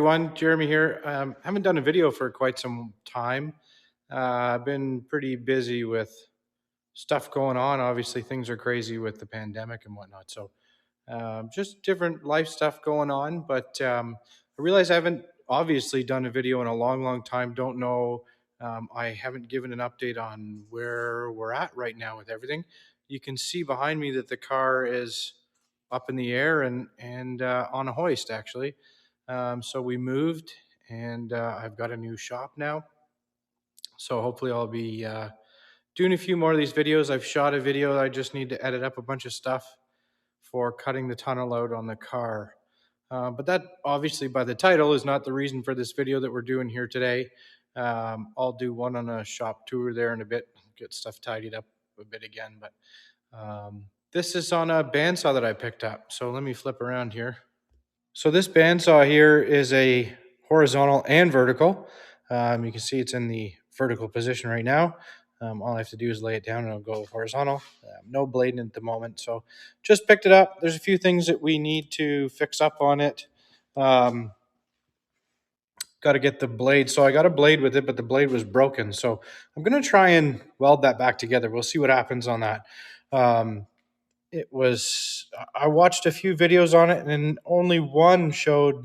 everyone, Jeremy here. Haven't done a video for quite some time. I've been pretty busy with stuff going on. Obviously, things are crazy with the pandemic and whatnot. So just different life stuff going on. But I realize I haven't obviously done a video in a long, long time. Don't know. I haven't given an update on where we're at right now with everything. You can see behind me that the car is up in the air and on a hoist actually. So we moved, and I've got a new shop now. So hopefully I'll be doing a few more of these videos. I've shot a video. I just need to edit up a bunch of stuff for cutting the tunnel out on the car. But that obviously by the title is not the reason for this video that we're doing here today. I'll do one on a shop tour there in a bit, get stuff tidied up a bit again. But this is on a bandsaw that I picked up. So let me flip around here. So this bandsaw here is a horizontal and vertical. You can see it's in the vertical position right now. All I have to do is lay it down and it'll go horizontal. No blading at the moment. So just picked it up. There's a few things that we need to fix up on it. Got to get the blade. So I got a blade with it, but the blade was broken. So I'm going to try and weld that back together. We'll see what happens on that. I watched a few videos on it and only one showed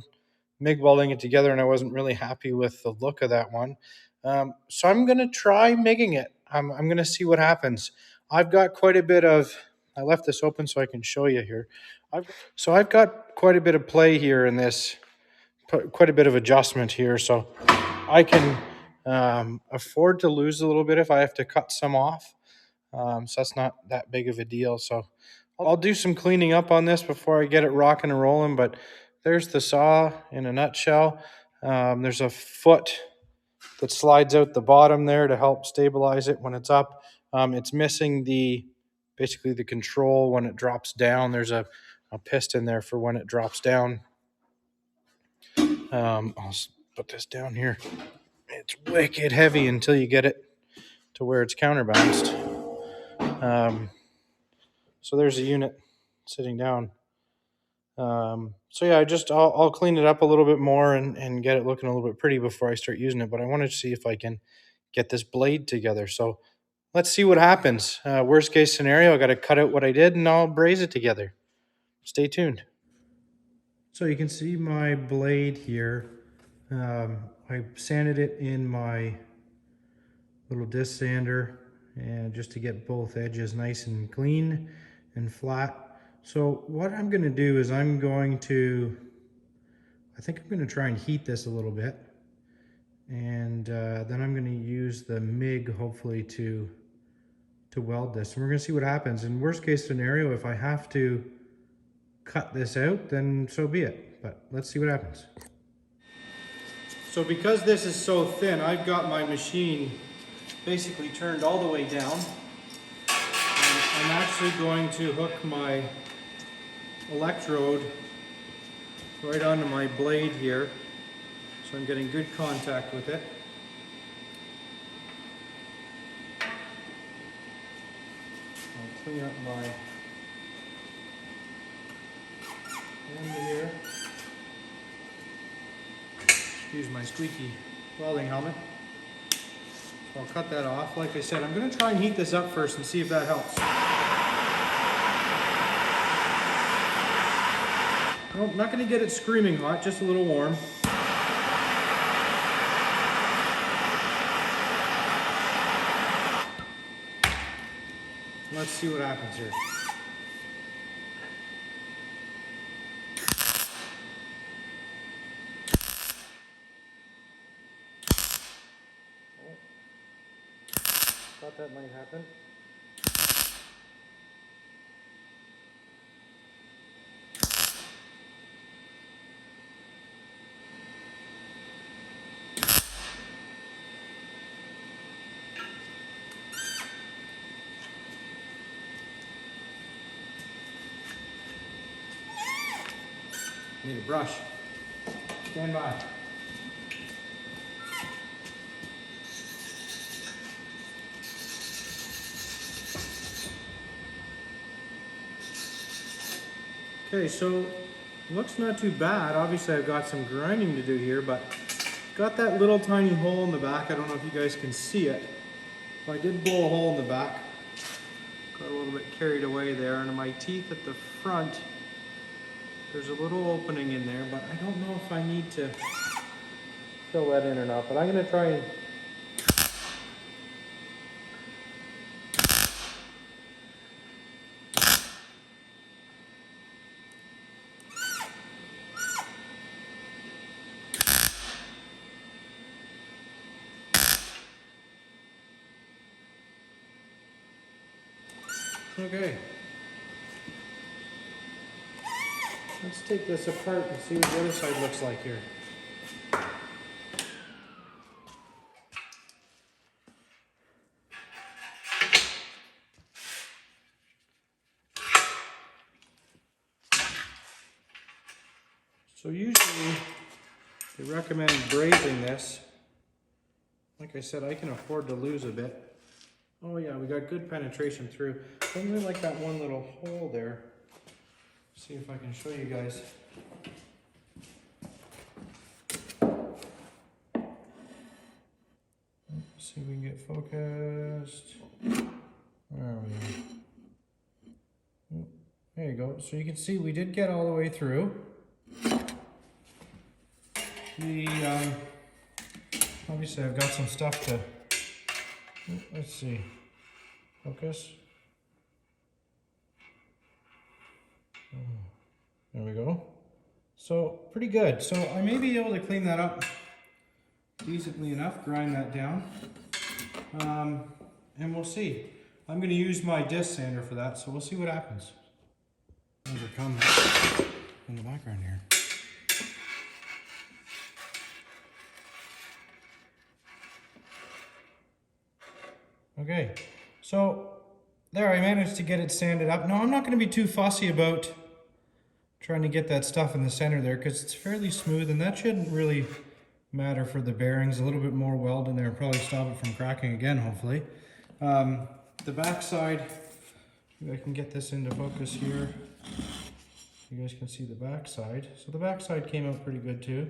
MIG welding it together, and I wasn't really happy with the look of that one. So I'm going to try MIGging it. I'm going to see what happens. I've got quite a bit of, I left this open so I can show you here. I've got quite a bit of play here in this, quite a bit of adjustment here. So I can afford to lose a little bit if I have to cut some off. So that's not that big of a deal. So I'll do some cleaning up on this before I get it rocking and rolling, but there's the saw in a nutshell. There's a foot that slides out the bottom there to help stabilize it when it's up. It's missing basically the control when it drops down. There's a piston there for when it drops down. I'll put this down here. It's wicked heavy until you get it to where it's counterbalanced. So there's a unit sitting down. So yeah, I'll clean it up a little bit more and get it looking a little bit pretty before I start using it. But I wanted to see if I can get this blade together. So let's see what happens. Worst case scenario, I got to cut out what I did and I'll braze it together. Stay tuned. So you can see my blade here. I sanded it in my little disc sander, and just to get both edges nice and clean and flat. So what I'm going to do is I think I'm going to try and heat this a little bit, and then I'm going to use the MIG hopefully to weld this, and we're going to see what happens. In worst case scenario, if I have to cut this out, then so be it, but let's see what happens. So because this is so thin, I've got my machine basically turned all the way down. And I'm actually going to hook my electrode right onto my blade here, so I'm getting good contact with it. I'll clean up my end here. Excuse my squeaky welding helmet. I'll cut that off. Like I said, I'm going to try and heat this up first and see if that helps. Nope, not going to get it screaming hot, just a little warm. Let's see what happens here. Thought that might happen. Need a brush. Stand by. Okay, so Looks not too bad. Obviously I've got some grinding to do here, but got that little tiny hole in the back. I don't know if you guys can see it. But I did blow a hole in the back. Got a little bit carried away there, and my teeth at the front, there's a little opening in there, but I don't know if I need to fill that in or not, but I'm gonna try and okay. Let's take this apart and see what the other side looks like here. So usually they recommend brazing this. Like I said, I can afford to lose a bit. Oh yeah, we got good penetration through. Don't really like that one little hole there. See if I can show you guys. See if we can get focused. Where are we? There you go. So you can see we did get all the way through. Obviously I've got some stuff to, let's see, focus. There we go. So pretty good. So I may be able to clean that up decently enough, grind that down, and we'll see. I'm going to use my disc sander for that, so we'll see what happens. Things are coming in the background here. Okay, so there, I managed to get it sanded up. Now I'm not going to be too fussy about trying to get that stuff in the center there because it's fairly smooth, and that shouldn't really matter for the bearings. A little bit more weld in there and probably stop it from cracking again, hopefully. The back side, maybe I can get this into focus here. You guys can see the back side. So the back side came out pretty good too.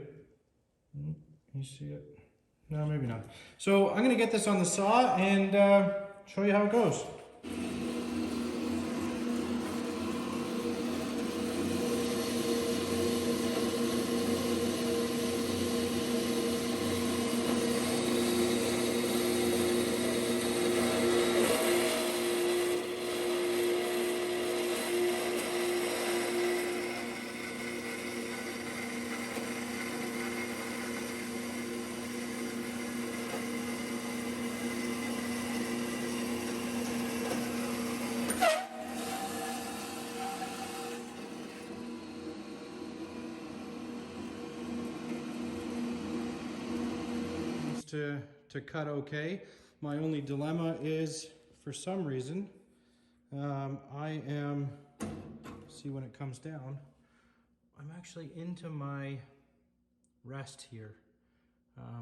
Can you see it? No, maybe not. So I'm going to get this on the saw and show you how it goes. To cut okay. My only dilemma is, for some reason, I am, see when it comes down, I'm actually into my rest here.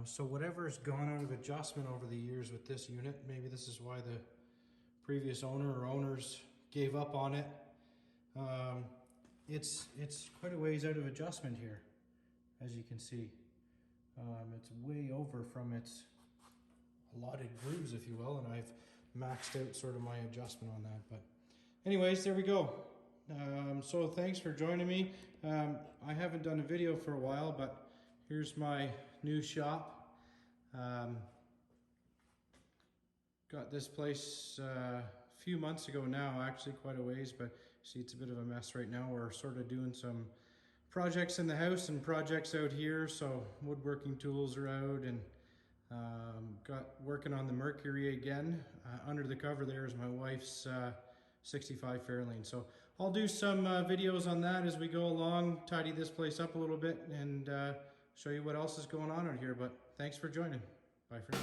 So whatever's gone out of adjustment over the years with this unit, maybe this is why the previous owner or owners gave up on it. It's quite a ways out of adjustment here, as you can see. It's way over from its allotted grooves, if you will, and I've maxed out sort of my adjustment on that. But anyways, there we go. So thanks for joining me. I haven't done a video for a while, but here's my new shop. Got this place a few months ago now, actually quite a ways, but see it's a bit of a mess right now. We're sort of doing some projects in the house and projects out here, so woodworking tools are out, and got working on the Mercury again. Under the cover there is my wife's 65 Fairlane, so I'll do some videos on that as we go along, tidy this place up a little bit, and show you what else is going on out here. But thanks for joining. Bye for now.